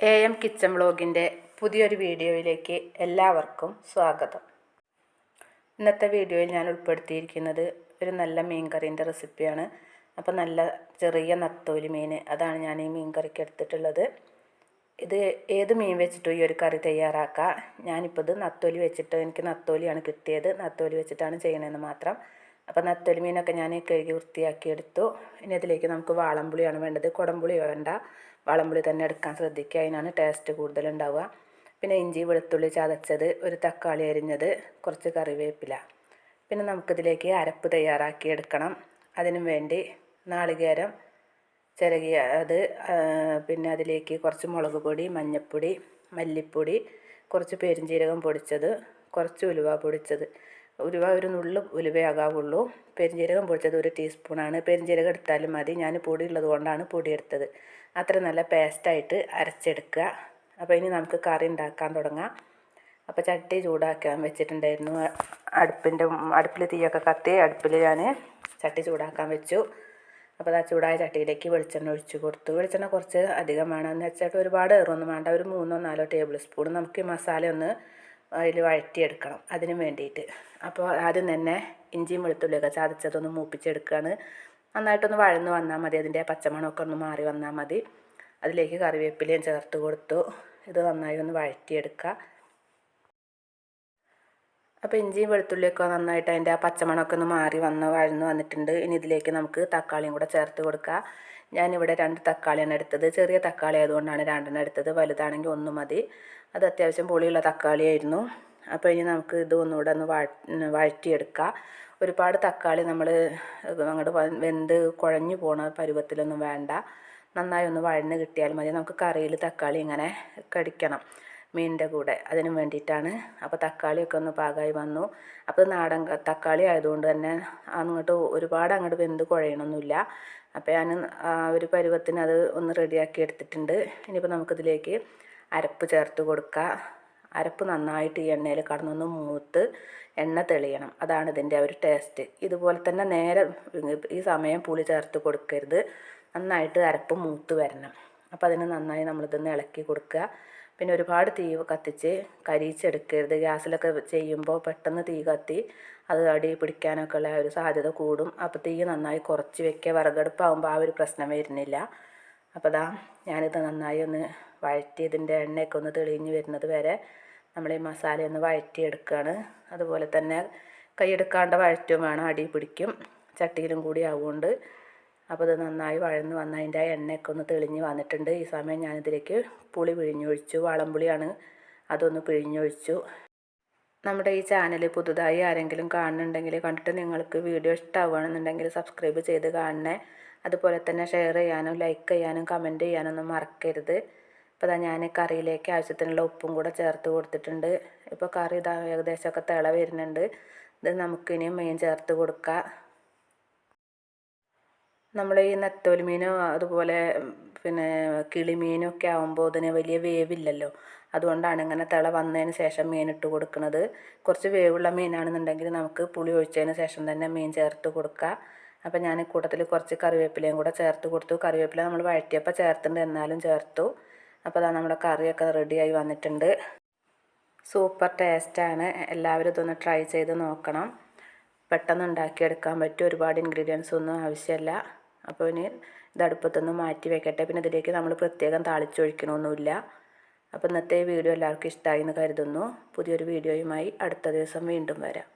AM kitchen വ്ലോഗിൻ്റെ പുതിയൊരു വീഡിയോയിലേക്ക് എല്ലാവർക്കും സ്വാഗതം. ഇന്നത്തെ വീഡിയോയിൽ ഞാൻ ഉൾപ്പെടുത്തിയിരിക്കുന്നത് ഒരു നല്ല മീൻകറീൻ്റെ റെസിപ്പിയാണ്. അപ്പോൾ നല്ല ചെറിയ നത്തോലി മീൻ, അതാണ് ഞാൻ ഈ മീൻ കറിക്ക് എടുത്തിട്ടുള്ളത്. ഇത് ഏത് മീൻ വെച്ചിട്ടും ഈ ഒരു കറി തയ്യാറാക്കാം. ഞാനിപ്പോൾ ഇത് നത്തോലി വെച്ചിട്ട്, എനിക്ക് നത്തോലിയാണ് കിട്ടിയത്, നത്തോലി വെച്ചിട്ടാണ് ചെയ്യണമെന്ന് മാത്രം. അപ്പോൾ നത്തോലി മീനൊക്കെ ഞാൻ കഴുകി വൃത്തിയാക്കി എടുത്തു. ഇനി അതിലേക്ക് നമുക്ക് വാളംപുളിയാണ് വേണ്ടത്. കുടംപുളി വേണ്ട, വാളംപുളി തന്നെ എടുക്കാൻ ശ്രദ്ധിക്കുക, അതിനാണ് ടേസ്റ്റ് കൂടുതലുണ്ടാവുക. പിന്നെ ഇഞ്ചി വെളുത്തുള്ളി ചതച്ചത്, ഒരു തക്കാളി അരിഞ്ഞത്, കുറച്ച് കറിവേപ്പില. പിന്നെ നമുക്കിതിലേക്ക് അരപ്പ് തയ്യാറാക്കി എടുക്കണം. അതിനു വേണ്ടി നാളികേരം ചിരകിയ അത്, പിന്നെ അതിലേക്ക് കുറച്ച് മുളക് പൊടി, മഞ്ഞൾപ്പൊടി, മല്ലിപ്പൊടി, കുറച്ച് പെരുംജീരകം പൊടിച്ചത്, കുറച്ച് ഉലുവ പൊടിച്ചത്. ഉലുവ ഒരു നുള്ളു ഉലുവയാകാവുള്ളൂ. പെരുംജീരകം പൊടിച്ചത് 1 ടീസ്പൂണാണ്. പെരുംജീരകം എടുത്താലും മതി, ഞാൻ പൊടി ഉള്ളത് കൊണ്ടാണ് പൊടി എടുത്തത്. അത്ര നല്ല പേസ്റ്റായിട്ട് അരച്ചെടുക്കുക. അപ്പോൾ ഇനി നമുക്ക് കറി ഉണ്ടാക്കാൻ തുടങ്ങാം. അപ്പോൾ ചട്ടി ചൂടാക്കാൻ വെച്ചിട്ടുണ്ടായിരുന്നു. അടുപ്പിൽ തീയൊക്കെ കത്തി അടുപ്പിൽ ഞാൻ ചട്ടി ചൂടാക്കാൻ വെച്ചു. അപ്പോൾ ആ ചൂടായ ചട്ടിയിലേക്ക് വെളിച്ചെണ്ണ ഒഴിച്ച് കൊടുത്തു. വെളിച്ചെണ്ണ കുറച്ച് അധികം വേണം, എന്ന് വെച്ചാൽ ഒരുപാട് ഏറൊന്നും വേണ്ട, ഒരു 3-4 ടേബിൾ സ്പൂൺ. നമുക്ക് ഈ മസാല ഒന്ന് അതിൽ വഴറ്റിയെടുക്കണം, അതിന് വേണ്ടിയിട്ട്. അപ്പോൾ ആദ്യം തന്നെ ഇഞ്ചിയും വെളുത്തുള്ളിയൊക്കെ ചതച്ചതൊന്ന് മൂപ്പിച്ചെടുക്കുകയാണ്. നന്നായിട്ടൊന്ന് വഴന്ന് വന്നാൽ മതി, അതിൻ്റെ പച്ചമണമൊക്കെ ഒന്ന് മാറി വന്നാൽ മതി. അതിലേക്ക് കറിവേപ്പിലയും ചേർത്ത് കൊടുത്തു. ഇത് നന്നായി ഒന്ന് വഴറ്റിയെടുക്കുക. അപ്പോൾ ഇഞ്ചിയും വെളുത്തുള്ളിയൊക്കെ നന്നായിട്ട് അതിൻ്റെ ആ പച്ചമണമൊക്കെ ഒന്ന് മാറി വഴന്ന് വന്നിട്ടുണ്ട്. ഇനി ഇതിലേക്ക് നമുക്ക് തക്കാളിയും കൂടെ ചേർത്ത് കൊടുക്കുക. ഞാനിവിടെ 2 തക്കാളിയാണ് എടുത്തത്. ചെറിയ തക്കാളി ആയതുകൊണ്ടാണ് 2 എടുത്തത്, വലുതാണെങ്കിൽ 1 മതി. അത് അത്യാവശ്യം പുളിയുള്ള തക്കാളിയായിരുന്നു. അപ്പോൾ ഇനി നമുക്ക് ഇത് ഒന്നുകൂടെ ഒന്ന് വഴറ്റിയെടുക്കുക. ഒരുപാട് തക്കാളി നമ്മൾ അങ്ങോട്ട് വെന്ത് കുഴഞ്ഞു പോണ പരുവത്തിലൊന്നും വേണ്ട, നന്നായി ഒന്ന് വഴന്ന് കിട്ടിയാൽ മതി. നമുക്ക് കറിയിൽ തക്കാളി ഇങ്ങനെ കടിക്കണം മീനിൻ്റെ കൂടെ, അതിനും വേണ്ടിയിട്ടാണ്. അപ്പോൾ തക്കാളിയൊക്കെ ഒന്ന് പാകമായി വന്നു. അപ്പോൾ നാടൻ തക്കാളി ആയതുകൊണ്ട് തന്നെ ഒരുപാട് അങ്ങോട്ട് വെന്ത് കുഴയണമൊന്നുമില്ല. അപ്പോൾ ഞാൻ ഒരു പരുവത്തിന് അത് ഒന്ന് റെഡിയാക്കി എടുത്തിട്ടുണ്ട്. ഇനിയിപ്പോൾ നമുക്കിതിലേക്ക് അരപ്പ് ചേർത്ത് കൊടുക്കുക. അരപ്പ് നന്നായിട്ട് ഈ എണ്ണയിൽ കടന്നൊന്ന് മൂത്ത് എണ്ണ തെളിയണം, അതാണ് ഇതിൻ്റെ ഒരു ടേസ്റ്റ്. ഇതുപോലെ തന്നെ നേരെ ഈ സമയം പുളി ചേർത്ത് കൊടുക്കരുത്, നന്നായിട്ട് അരപ്പ് മൂത്ത് വരണം. അപ്പോൾ അതിന് നന്നായി നമ്മളിതൊന്ന് ഇളക്കി കൊടുക്കുക. പിന്നെ ഒരുപാട് തീ കത്തിച്ച് കരിയിച്ചെടുക്കരുത്. ഗ്യാസിലൊക്കെ ചെയ്യുമ്പോൾ പെട്ടെന്ന് തീ കത്തി അത് അടി പിടിക്കാനൊക്കെ ഉള്ള ഒരു സാധ്യത കൂടും. അപ്പോൾ തീ നന്നായി കുറച്ച് വെക്കുക. വിറകടുപ്പാകുമ്പോൾ ആ ഒരു പ്രശ്നം വരുന്നില്ല. അപ്പോൾ ഞാനിത് നന്നായി ഒന്ന് വഴറ്റി ഇതിൻ്റെ എണ്ണയൊക്കെ ഒന്ന് തെളിഞ്ഞ് വരുന്നത് വരെ നമ്മൾ ഈ മസാല ഒന്ന് വഴറ്റിയെടുക്കുകയാണ്. അതുപോലെ തന്നെ കൈയെടുക്കാണ്ട് വഴറ്റും വേണം, അടി പിടിക്കും, ചട്ടിയിലും കൂടി ആവുകൊണ്ട്. അപ്പോൾ ഇത് നന്നായി വഴന്ന് വന്ന് അതിൻ്റെ എണ്ണയൊക്കെ ഒന്ന് തെളിഞ്ഞ് വന്നിട്ടുണ്ട്. ഈ സമയം ഞാനിതിലേക്ക് പുളി പിഴിഞ്ഞൊഴിച്ചു. വാളംപുളിയാണ്, അതൊന്ന് പിഴിഞ്ഞൊഴിച്ചു. നമ്മുടെ ഈ ചാനൽ പുതുതായി ആരെങ്കിലും കാണുന്നുണ്ടെങ്കിൽ, കണ്ടിട്ട് നിങ്ങൾക്ക് വീഡിയോ ഇഷ്ടമാവുകയാണെന്നുണ്ടെങ്കിൽ സബ്സ്ക്രൈബ് ചെയ്ത് കാണണേ. അതുപോലെ തന്നെ ഷെയർ ചെയ്യാനും ലൈക്ക് ചെയ്യാനും കമൻറ്റ് ചെയ്യാനൊന്നും മറക്കരുത്. അപ്പോൾ ഞാൻ കറിയിലേക്ക് ആവശ്യത്തിനുള്ള ഉപ്പും കൂടെ ചേർത്ത് കൊടുത്തിട്ടുണ്ട്. ഇപ്പോൾ കറി ഏകദേശമൊക്കെ തിള വരുന്നുണ്ട്. ഇത് നമുക്കിനി മീൻ ചേർത്ത് കൊടുക്കുക. നമ്മൾ ഈ നെത്തോലി മീനും അതുപോലെ പിന്നെ കിളിമീനും ഒക്കെ ആകുമ്പോൾ ഇതിന് വലിയ വേവില്ലല്ലോ, അതുകൊണ്ടാണ് ഇങ്ങനെ തിള വന്നതിന് ശേഷം മീൻ ഇട്ട് കൊടുക്കുന്നത്. കുറച്ച് വേവുള്ള മീനാണെന്നുണ്ടെങ്കിൽ നമുക്ക് പുളി ഒഴിച്ചതിന് ശേഷം തന്നെ മീൻ ചേർത്ത് കൊടുക്കുക. അപ്പോൾ ഞാൻ കൂട്ടത്തിൽ കുറച്ച് കറിവേപ്പിലയും കൂടെ ചേർത്ത് കൊടുത്തു. കറിവേപ്പില നമ്മൾ വഴറ്റിയപ്പോൾ ചേർത്തിട്ടുണ്ട്, എന്നാലും ചേർത്തു. അപ്പോൾ നമ്മുടെ കറിയൊക്കെ റെഡിയായി വന്നിട്ടുണ്ട്. സൂപ്പർ ടേസ്റ്റാണ്. എല്ലാവരും ഇതൊന്ന് ട്രൈ ചെയ്ത് നോക്കണം. പെട്ടെന്ന് ഉണ്ടാക്കിയെടുക്കാൻ പറ്റും, ഒരുപാട് ഇൻഗ്രീഡിയൻസ് ഒന്നും ആവശ്യമില്ല. അപ്പോൾ ഇനി ഇത് അടുപ്പത്തൊന്ന് മാറ്റി വെക്കട്ടെ. പിന്നെ ഇതിലേക്ക് നമ്മൾ പ്രത്യേകം താളിച്ചൊഴിക്കണമൊന്നുമില്ല. അപ്പോൾ ഇന്നത്തെ വീഡിയോ എല്ലാവർക്കും ഇഷ്ടമായി എന്ന് കരുതുന്നു. പുതിയൊരു വീഡിയോയുമായി അടുത്ത ദിവസം വീണ്ടും വരാം.